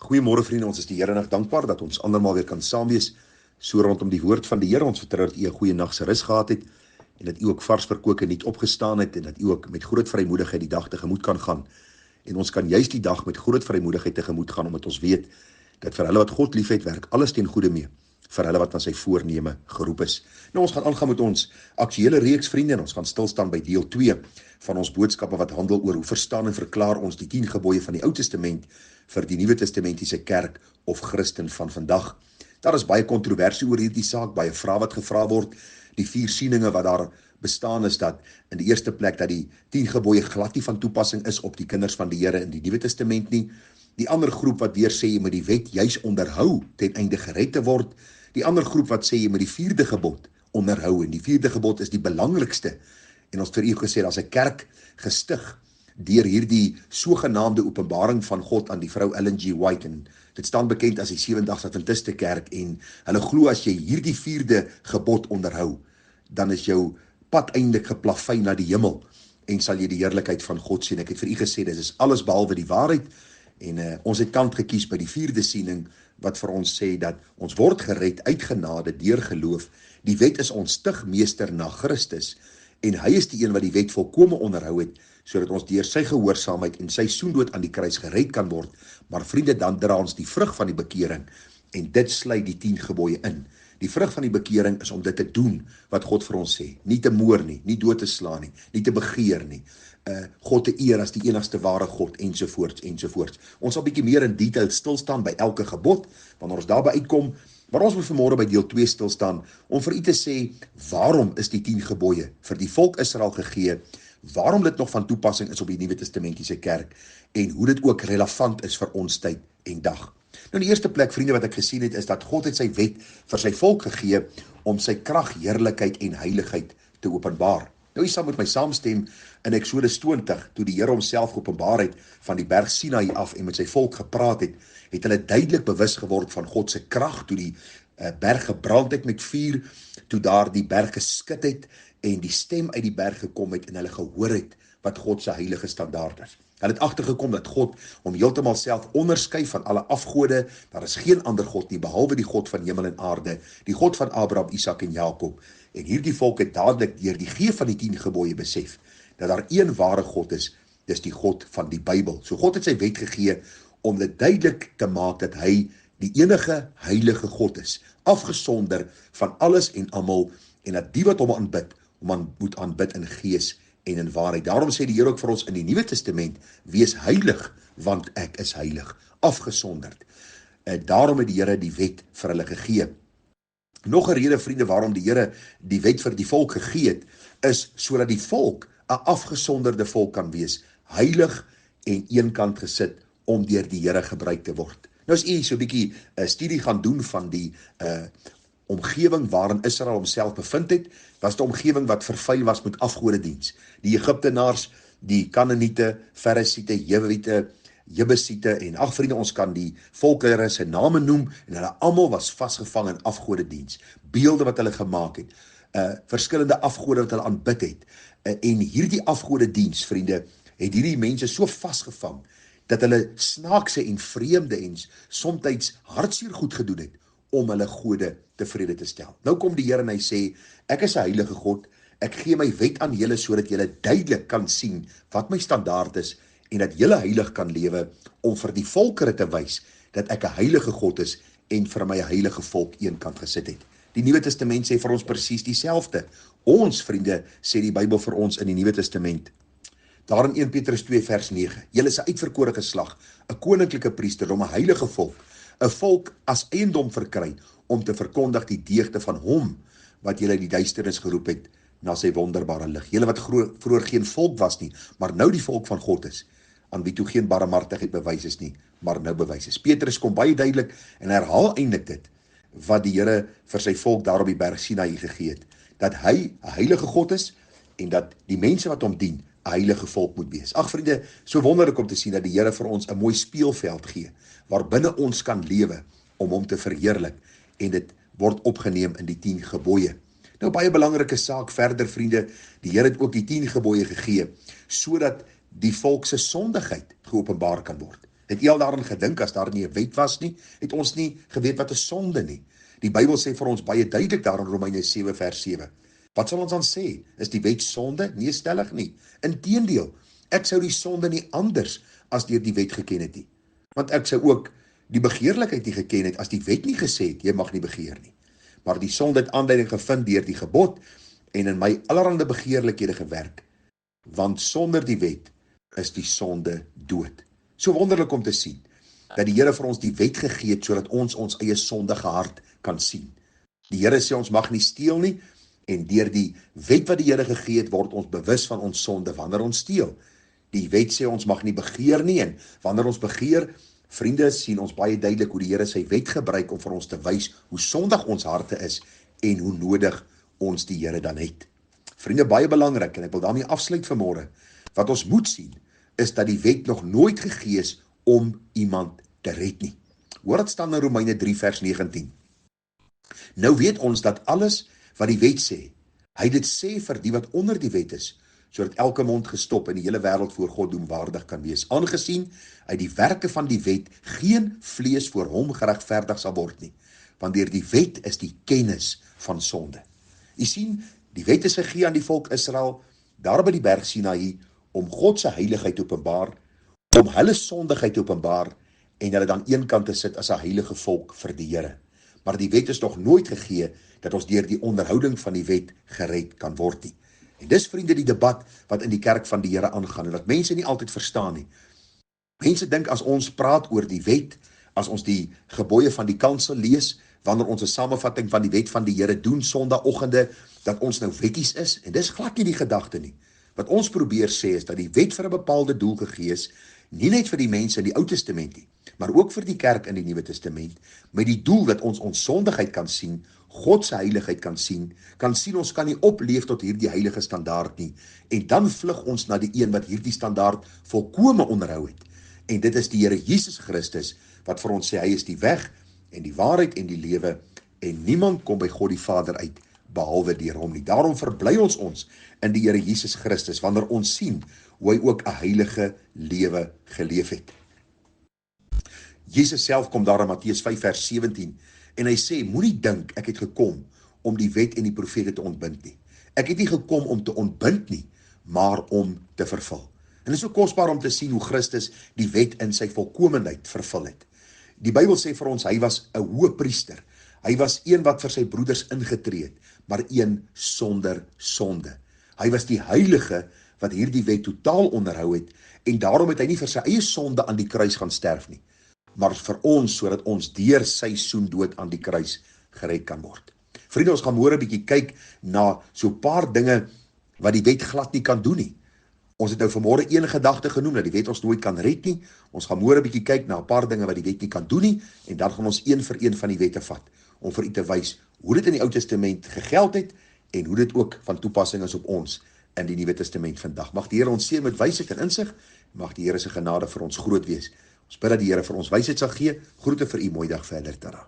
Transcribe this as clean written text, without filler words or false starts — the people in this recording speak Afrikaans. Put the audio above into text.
Goeiemôre vriende, ons is die Here nog dankbaar dat ons andermaal weer kan saam wees so rondom die woord van die Here. Ons vertrou dat u 'n goeie nag se rus gehad het en dat u ook vars verkoke nuut opgestaan het en dat u ook met groot vrymoedigheid die dag tegemoet kan gaan. En ons kan juist die dag met groot vrymoedigheid tegemoet gaan omdat ons weet dat vir hulle wat God liefhet, werk alles ten goeie mee vir hulle wat aan sy voorneme geroep is. Nou ons gaan aangaan met ons aktuele reeks vriende en ons gaan stil staan by deel 2 van ons boodskappe wat handel oor hoe verstaan en verklaar ons die 10 gebooie van die Ou Testament vir die Nuwe Testamentiese kerk of Christen van vandag. Daar is baie kontroversie oor hierdie saak, baie vrae wat gevra word. Die 4 sieninge wat daar bestaan is dat in die eerste plek dat die 10 gebooie glad nie van toepassing is op die kinders van die Here in die Nuwe Testament nie. Die ander groep wat weer sê jy moet die wet juis onderhou ten einde gered te word. Die ander groep wat sê jy moet die 4de gebod onderhou en die 4de gebod is die belangrikste. En ons het vir u gesê daar's 'n kerk gestig deur hierdie sogenaamde openbaring van God aan die vrou Ellen G. White en dit staan bekend as die Sewendaagse Adventiste kerk en hulle glo as jy hierdie 4de gebod onderhou, dan is jou pad eindelik geplavein na die hemel en sal jy die heerlikheid van God sien. Ek het vir u gesê dit is alles behalwe die waarheid en ons het kant gekies by die 4de siening wat vir ons sê dat ons word gered uit genade deur geloof. Die wet is ons stigmeester na Christus en hy is die een wat die wet volkome onderhou het sodat ons deur sy gehoorsaamheid en sy soendood aan die kruis gered kan word. Maar vriende, dan dra ons die vrug van die bekering en dit sluit die 10 gebooie in. Die vrug van die bekering is om dit te doen wat God vir ons sê. Nie te moor nie, nie dood te slaan nie, nie te begeer nie. God te eer as die enigste ware God ensovoorts ensovoorts. Ons sal bietjie meer in detail stil staan by elke gebod wanneer ons daarby uitkom. Maar ons moet vanmôre by deel 2 stil staan om vir u te sê waarom is die 10 gebooie vir die volk Israel gegee? Waarom dit nog van toepassing is op die Nuwe Testamentiese kerk en hoe dit ook relevant is vir ons tyd en dag. Nou in die eerste plek vriende wat ek gesien het is dat God het sy wet vir sy volk gegee om sy krag, heerlikheid en heiligheid te openbaar. Nou jy sal met my saamstem in Eksodus 20 toe die Here homself geopenbaar het van die berg Sinai af en met sy volk gepraat het, het hulle duidelik bewus geword van God se krag toe die berg gebrand het met vuur, toe daar die berg geskit het en die stem uit die berg gekom het en hulle gehoor het wat God se heilige standaard is. Hulle het agtergekom dat God hom heeltemal self onderskei van alle afgode. Daar is geen ander God nie behalwe die God van hemel en aarde, die God van Abraham, Isak en Jakob. En hierdie volk het dadelik deur die gee van die 10 gebooie besef dat daar een ware God is, dis die God van die Bybel. So God het sy wet gegee om dit duidelik te maak dat hy die enige heilige God is, afgesonder van alles en almal en dat die wat hom aanbid, hom moet aanbid in gees en in waarheid. Daarom sê die Here ook vir ons in die Nuwe Testament, wees heilig, want ek is heilig, afgesonderd. Daarom het die Here die wet vir hulle gegee. Nog 'n rede vriende waarom die Here die wet vir die volk gegee het, is sodat die volk 'n afgesonderde volk kan wees, heilig en eenkant gesit om deur die Here gebruik te word. Nou as u so 'n bietjie 'n studie gaan doen van die omgewing waarin Israel homself bevind het, was 'n omgewing wat vervuil was met afgodediens. Die Egiptenaars, die Kanaaniete, Ferisiete, Jewiete, Jebusiete en ag vriende, ons kan die volkere se name noem en hulle almal was vasgevang in afgodediens, beelde wat hulle gemaak het, verskillende afgode wat hulle aanbid het. En hierdie afgodediens, vriende, het hierdie mense so vasgevang dat hulle snaakse en vreemde en soms hartseer goed gedoen het om hulle gode tevrede te stel. Nou kom die Here en hy sê, ek is 'n heilige God, ek gee my wet aan julle sodat julle duidelik kan sien wat my standaard is en dat julle heilig kan lewe om vir die volkere te wys dat ek 'n heilige God is en vir my heilige volk eenkant gesit het. Die Nuwe Testament sê vir ons presies dieselfde. Ons vriende, sê die Bybel vir ons in die Nuwe Testament. Daar in 1 Petrus 2 vers 9, julle is 'n uitverkore geslag, 'n koninklike priesterdom, 'n heilige volk, 'n volk as eiendom verkry om te verkondig die deugde van hom wat julle in die duisternis geroep het na sy wonderbare lig. Julle wat vroeër geen volk was nie, maar nou die volk van God is, aan wie toe geen barmhartigheid bewys is nie, maar nou bewys is. Petrus kom baie duidelik en herhaal eintlik dit wat die Here vir sy volk daar op die berg Sinai gegee het, dat hy 'n heilige God is en dat die mense wat hom dien 'n heilige volk moet wees. Ag vriende, so wonderlik om te sien dat die Here vir ons 'n mooi speelveld gee, waar binne ons kan lewe om hom te verheerlik en dit word opgeneem in die 10 gebooie. Nou baie belangrike saak verder vriende, die Here het ook die 10 gebooie gegee, sodat die volk se sondigheid geopenbaar kan word. Het jy al daaraan gedink, as daar nie 'n wet was nie, het ons nie geweet wat 'n sonde nie. Die Bybel sê vir ons baie duidelik daar in Romeine 7 vers 7. Wat sal ons dan sê? Is die wet sonde? Nee, stellig nie. Inteendeel, ek sou die sonde nie anders as deur die wet geken het nie. Want ek sou ook die begeerlikheid nie geken het as die wet nie gesê het, jy mag nie begeer nie. Maar die sonde het aanleiding gevind deur die gebod en in my allerhande begeerlikhede gewerk. Want sonder die wet is die sonde dood. So wonderlik om te sien, dat die Here vir ons die wet gegee het, sodat ons ons eie sondige hart kan sien. Die Here sê ons mag nie steel nie, en deur die wet wat die Here gegee het, word ons bewus van ons sonde wanneer ons steel. Die wet sê ons mag nie begeer nie, en wanneer ons begeer, vriende, sien ons baie duidelik hoe die Here sy wet gebruik om vir ons te wys hoe sondig ons harte is, en hoe nodig ons die Here dan het. Vriende, baie belangrik, en ek wil daarmee afsluit vanmôre, wat ons moet sien, is dat die wet nog nooit gegee is om iemand te red nie. Hoor dit staan in Romeine 3 vers 19. Nou weet ons dat alles wat die wet sê, hy dit sê vir die wat onder die wet is, sodat elke mond gestop in die hele wêreld voor God doenwaardig kan wees, aangesien uit die werke van die wet geen vlees voor hom geregverdig sal word nie, want deur die wet is die kennis van sonde. U sien, die wet is gegee aan die volk Israel, daar by die berg Sinaï, om God se heiligheid te openbaar, om hulle sondigheid te openbaar, en hulle dan eenkant te sit as 'n heilige volk vir die Here. Maar die wet is nog nooit gegee, dat ons deur die onderhouding van die wet gered kan word nie. En dis, vriende, die debat wat in die kerk van die Here aangaan, en wat mense nie altyd verstaan nie. Mense dink as ons praat oor die wet, as ons die gebooie van die kansel lees, wanneer ons 'n samevatting van die wet van die Here doen Sondagoggende, dat ons nou wetties is, en dis glad nie die gedagte nie. Wat ons probeer sê is dat die wet vir 'n bepaalde doel gegee is, nie net vir die mense in die Ou Testament nie, maar ook vir die kerk in die Nuwe Testament, met die doel dat ons sondigheid kan sien, God se heiligheid kan sien ons kan nie opleef tot hierdie heilige standaard nie, en dan vlug ons na die een wat hierdie standaard volkome onderhou het, en dit is die Here Jesus Christus, wat vir ons sê, hy is die weg, en die waarheid en die lewe, en niemand kom by God die Vader uit, behalwe deur hom nie. Daarom verbly ons in die Here Jesus Christus, wanneer ons sien hoe hy ook 'n heilige lewe geleef het. Jesus self kom daar in Matteus 5 vers 17, en hy sê, moenie dink, ek het gekom om die wet en die profete te ontbind nie. Ek het nie gekom om te ontbind nie, maar om te vervul. En dit is so kosbaar om te sien hoe Christus die wet in sy volkomenheid vervul het. Die Bybel sê vir ons, hy was 'n hoëpriester. Hy was een wat vir sy broeders ingetree het, maar een sonder sonde. Hy was die heilige wat hierdie wet totaal onderhou het, en daarom het hy nie vir sy eie sonde aan die kruis gaan sterf nie, maar vir ons, sodat ons deur sy soendood aan die kruis gered kan word. Vriende, ons gaan môre 'n bietjie kyk na so 'n paar dinge wat die wet glad nie kan doen nie. Ons het nou vanmôre een gedagte genoem, dat die wet ons nooit kan red nie. Ons gaan môre 'n bietjie kyk na 'n paar dinge wat die wet nie kan doen nie, en dan gaan ons een vir een van die wette vat, om vir u te wys hoe dit in die Ou Testament gegeld het, en hoe dit ook van toepassing is op ons in die Nuwe Testament vandag. Mag die Here ons seën met wysheid en insig, mag die Here se genade vir ons groot wees. Ons bid dat die Here vir ons wysheid sal gee. Groete vir u, mooi dag verder, tada.